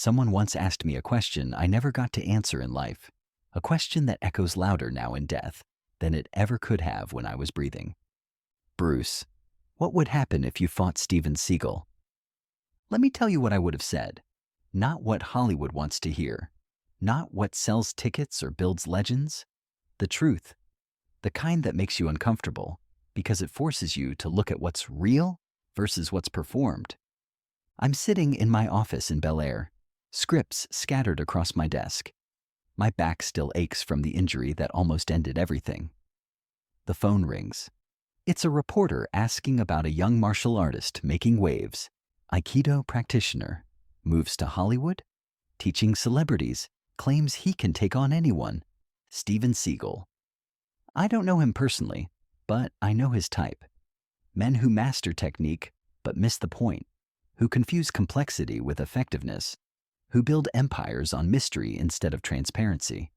Someone once asked me a question I never got to answer in life, a question that echoes louder now in death than it ever could have when I was breathing. Bruce, what would happen if you fought Steven Seagal? Let me tell you what I would have said. Not what Hollywood wants to hear. Not what sells tickets or builds legends. The truth. The kind that makes you uncomfortable because it forces you to look at what's real versus what's performed. I'm sitting in my office in Bel Air, scripts scattered across my desk. My back still aches from the injury that almost ended everything. The phone rings. It's a reporter asking about a young martial artist making waves. Aikido practitioner. Moves to Hollywood. Teaching celebrities. Claims he can take on anyone. Steven Seagal. I don't know him personally, but I know his type. Men who master technique but miss the point. Who confuse complexity with effectiveness. Who build empires on mystery instead of transparency.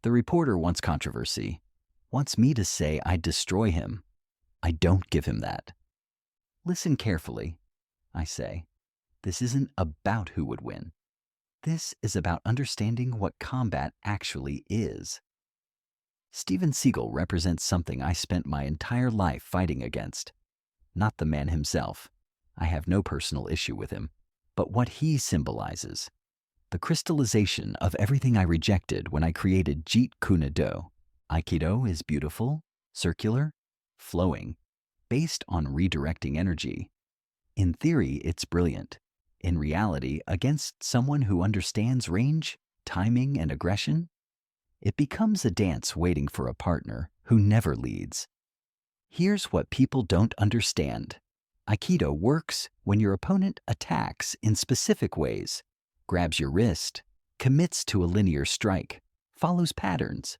The reporter wants controversy. Wants me to say I'd destroy him. I don't give him that. Listen carefully, I say. This isn't about who would win. This is about understanding what combat actually is. Steven Seagal represents something I spent my entire life fighting against. Not the man himself. I have no personal issue with him. But what he symbolizes. The crystallization of everything I rejected when I created Jeet Kune Do. Aikido is beautiful, circular, flowing, based on redirecting energy. In theory, it's brilliant. In reality, against someone who understands range, timing, and aggression, it becomes a dance waiting for a partner who never leads. Here's what people don't understand. Aikido works when your opponent attacks in specific ways, grabs your wrist, commits to a linear strike, follows patterns.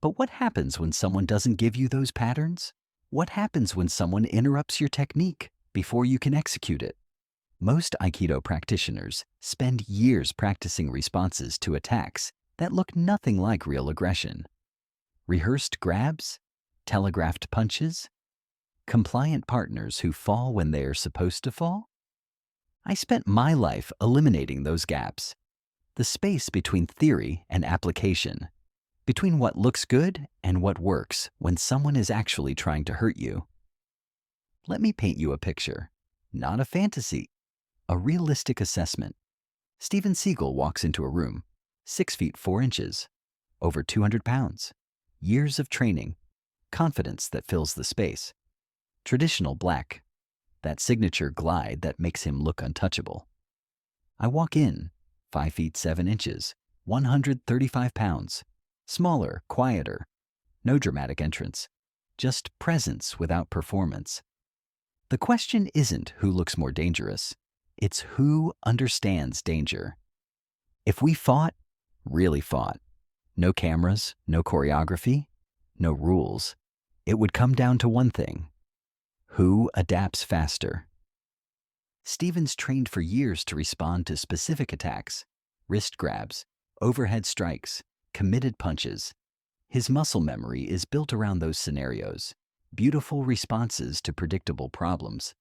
But what happens when someone doesn't give you those patterns? What happens when someone interrupts your technique before you can execute it? Most Aikido practitioners spend years practicing responses to attacks that look nothing like real aggression. Rehearsed grabs, telegraphed punches, compliant partners who fall when they are supposed to fall? I spent my life eliminating those gaps, the space between theory and application, between what looks good and what works when someone is actually trying to hurt you. Let me paint you a picture, not a fantasy, a realistic assessment. Steven Seagal walks into a room, 6 feet 4 inches, over 200 pounds, years of training, confidence that fills the space. Traditional black, that signature glide that makes him look untouchable. I walk in, 5 feet 7 inches, 135 pounds, smaller, quieter, no dramatic entrance, just presence without performance. The question isn't who looks more dangerous, it's who understands danger. If we fought, really fought, no cameras, no choreography, no rules, it would come down to one thing. Who adapts faster? Steven's trained for years to respond to specific attacks, wrist grabs, overhead strikes, committed punches. His muscle memory is built around those scenarios, beautiful responses to predictable problems.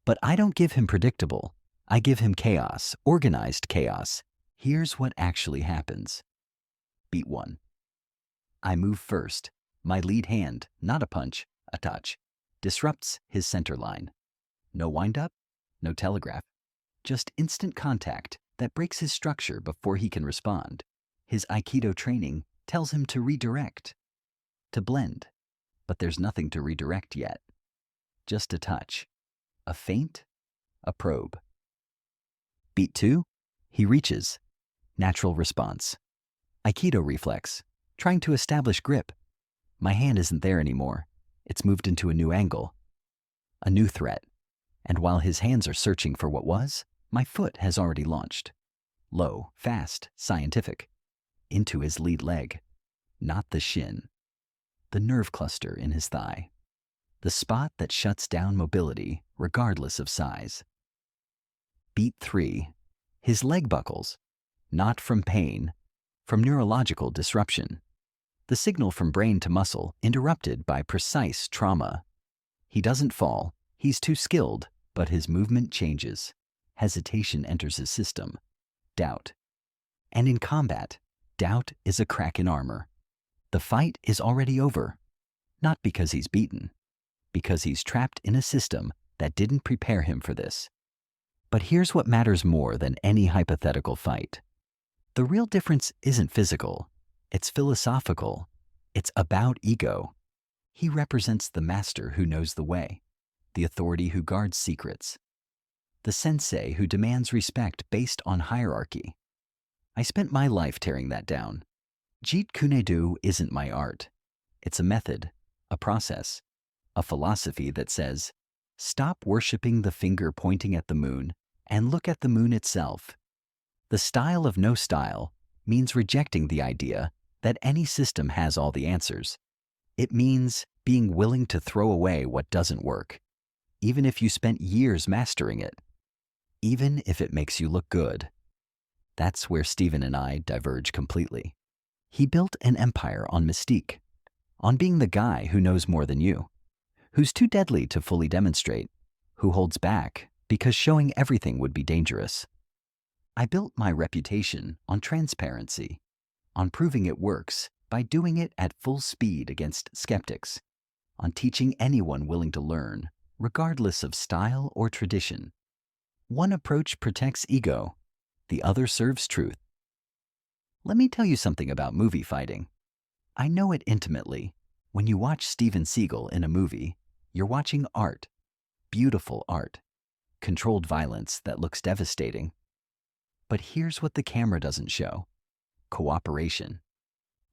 But I don't give him predictable. I give him chaos, organized chaos. Here's what actually happens. Beat 1. I move first. My lead hand, not a punch, a touch, disrupts his center line. No wind-up, no telegraph, just instant contact that breaks his structure before he can respond. His Aikido training tells him to redirect, to blend, but there's nothing to redirect yet. Just a touch, a feint, a probe. Beat 2, he reaches. Natural response. Aikido reflex, trying to establish grip. My hand isn't there anymore. It's moved into a new angle, a new threat. And while his hands are searching for what was, my foot has already launched. Low, fast, scientific. Into his lead leg. Not the shin. The nerve cluster in his thigh. The spot that shuts down mobility regardless of size. Beat 3. His leg buckles. Not from pain, from neurological disruption. The signal from brain to muscle interrupted by precise trauma. He doesn't fall, he's too skilled, but his movement changes. Hesitation enters his system. doubt. And in combat, doubt is a crack in armor. The fight is already over, not because he's beaten, because he's trapped in a system that didn't prepare him for this. But here's what matters more than any hypothetical fight. The real difference isn't physical, it's philosophical. It's about ego. He represents the master who knows the way, the authority who guards secrets, the sensei who demands respect based on hierarchy. I spent my life tearing that down. Jeet Kune Do isn't my art. It's a method, a process, a philosophy that says, stop worshiping the finger pointing at the moon and look at the moon itself. The style of no style means rejecting the idea that any system has all the answers. It means being willing to throw away what doesn't work, even if you spent years mastering it, even if it makes you look good. That's where Stephen and I diverge completely. He built an empire on mystique, on being the guy who knows more than you, who's too deadly to fully demonstrate, who holds back because showing everything would be dangerous. I built my reputation on transparency, on proving it works by doing it at full speed against skeptics, on teaching anyone willing to learn, regardless of style or tradition. One approach protects ego, the other serves truth. Let me tell you something about movie fighting. I know it intimately. When you watch Steven Seagal in a movie, you're watching art, beautiful art, controlled violence that looks devastating. But here's what the camera doesn't show: cooperation.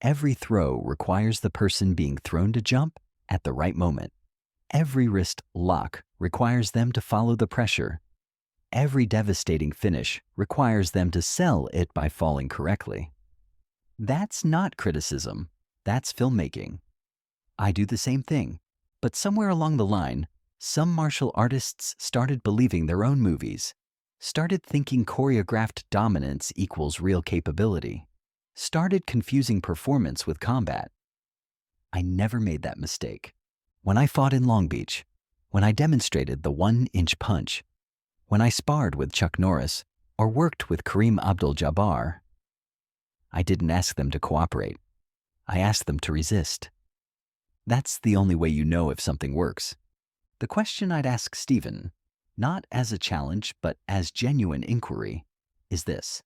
Every throw requires the person being thrown to jump at the right moment. Every wrist lock requires them to follow the pressure. Every devastating finish requires them to sell it by falling correctly. That's not criticism, that's filmmaking. I do the same thing, but somewhere along the line, some martial artists started believing their own movies, started thinking choreographed dominance equals real capability, started confusing performance with combat. I never made that mistake. When I fought in Long Beach, when I demonstrated the 1-inch punch, when I sparred with Chuck Norris or worked with Kareem Abdul-Jabbar, I didn't ask them to cooperate. I asked them to resist. That's the only way you know if something works. The question I'd ask Stephen, not as a challenge but as genuine inquiry, is this: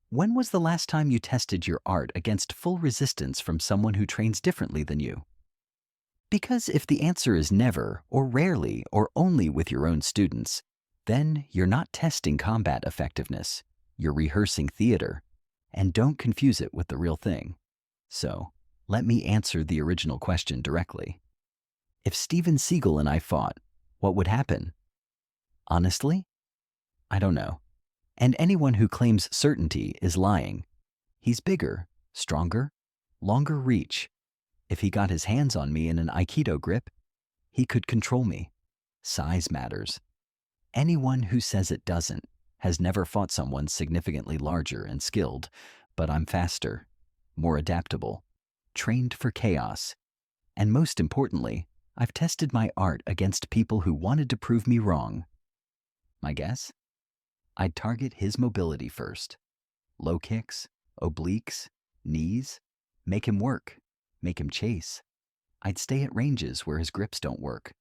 when was the last time you tested your art against full resistance from someone who trains differently than you? Because if the answer is never, or rarely, or only with your own students, then you're not testing combat effectiveness. You're rehearsing theater. And don't confuse it with the real thing. So, let me answer the original question directly. If Steven Seagal and I fought, what would happen? Honestly, I don't know. And anyone who claims certainty is lying. He's bigger, stronger, longer reach. If he got his hands on me in an Aikido grip, he could control me. Size matters. Anyone who says it doesn't has never fought someone significantly larger and skilled, but I'm faster, more adaptable, trained for chaos. And most importantly, I've tested my art against people who wanted to prove me wrong. My guess? I'd target his mobility first. Low kicks, obliques, knees. Make him work. Make him chase. I'd stay at ranges where his grips don't work.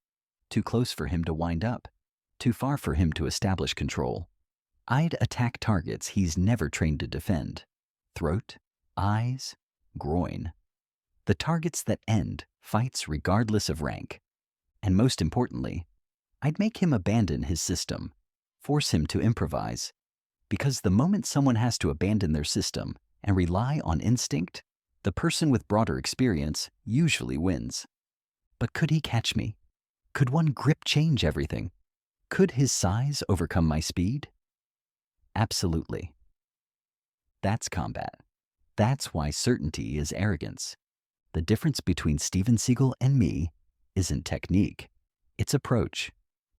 Too close for him to wind up. Too far for him to establish control. I'd attack targets he's never trained to defend. Throat, eyes, groin. The targets that end fights regardless of rank. And most importantly, I'd make him abandon his system, force him to improvise. Because the moment someone has to abandon their system and rely on instinct, the person with broader experience usually wins. But could he catch me? Could one grip change everything? Could his size overcome my speed? Absolutely. That's combat. That's why certainty is arrogance. The difference between Steven Seagal and me isn't technique, it's approach.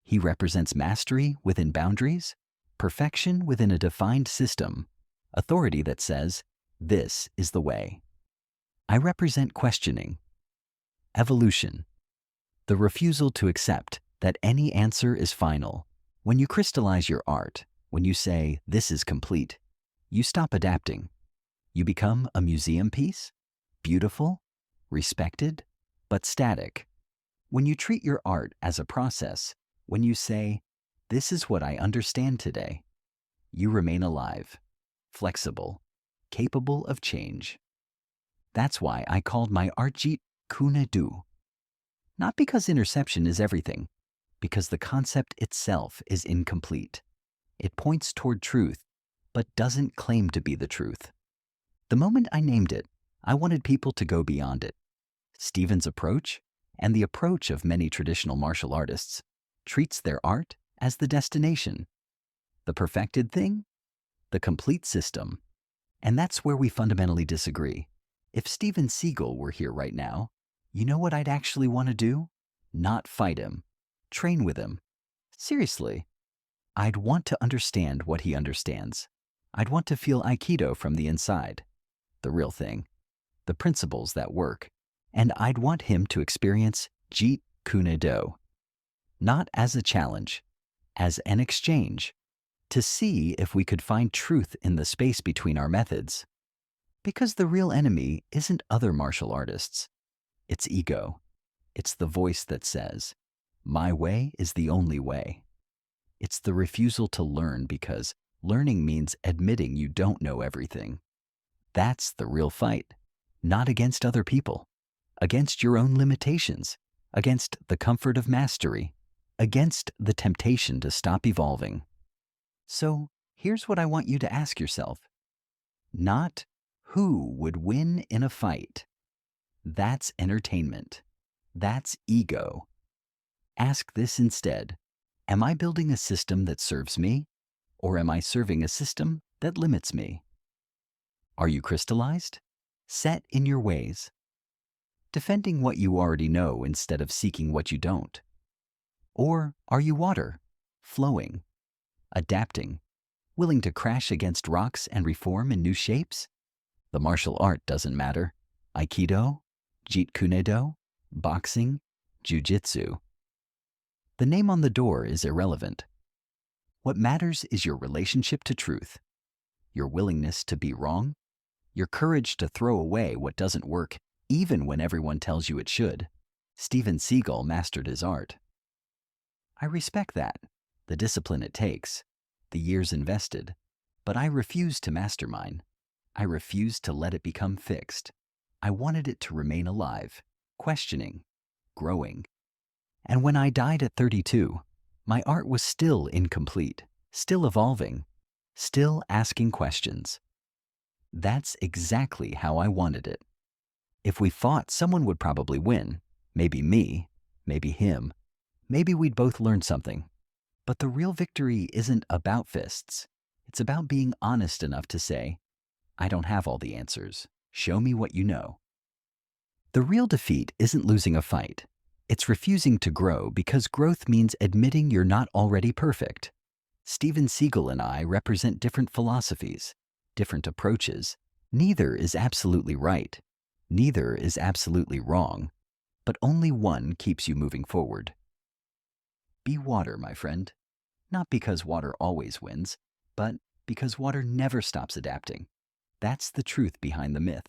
He represents mastery within boundaries, perfection within a defined system, authority that says, this is the way. I represent questioning, evolution, the refusal to accept that any answer is final. When you crystallize your art, when you say, this is complete, you stop adapting. You become a museum piece, beautiful, respected, but static. When you treat your art as a process, when you say, "This is what I understand today," you remain alive, flexible, capable of change. That's why I called my art Jeet Kune Do. Not because interception is everything, because the concept itself is incomplete. It points toward truth, but doesn't claim to be the truth. The moment I named it, I wanted people to go beyond it. Stephen's approach, and the approach of many traditional martial artists, treats their art as the destination, the perfected thing, the complete system. And that's where we fundamentally disagree. If Steven Seagal were here right now, you know what I'd actually want to do? Not fight him. Train with him. Seriously. I'd want to understand what he understands. I'd want to feel Aikido from the inside. The real thing. The principles that work. And I'd want him to experience Jeet Kune Do. Not as a challenge, as an exchange. To see if we could find truth in the space between our methods. Because the real enemy isn't other martial artists. It's ego. It's the voice that says, "My way is the only way." It's the refusal to learn because learning means admitting you don't know everything. That's the real fight. Not against other people. Against your own limitations. Against the comfort of mastery. Against the temptation to stop evolving. So here's what I want you to ask yourself. Not who would win in a fight. That's entertainment. That's ego. Ask this instead. Am I building a system that serves me? Or am I serving a system that limits me? Are you crystallized? Set in your ways? Defending what you already know instead of seeking what you don't? Or are you water, flowing, adapting, willing to crash against rocks and reform in new shapes? The martial art doesn't matter. Aikido, Jeet Kune Do, boxing, jiu-jitsu. The name on the door is irrelevant. What matters is your relationship to truth, your willingness to be wrong, your courage to throw away what doesn't work even when everyone tells you it should. Steven Seagal mastered his art. I respect that, the discipline it takes, the years invested, but I refuse to master mine. I refuse to let it become fixed. I wanted it to remain alive, questioning, growing. And when I died at 32, my art was still incomplete, still evolving, still asking questions. That's exactly how I wanted it. If we fought, someone would probably win. Maybe me, maybe him. Maybe we'd both learn something. But the real victory isn't about fists. It's about being honest enough to say, "I don't have all the answers. Show me what you know." The real defeat isn't losing a fight. It's refusing to grow because growth means admitting you're not already perfect. Steven Seagal and I represent different philosophies, different approaches. Neither is absolutely right. Neither is absolutely wrong. But only one keeps you moving forward. Be water, my friend. Not because water always wins, but because water never stops adapting. That's the truth behind the myth.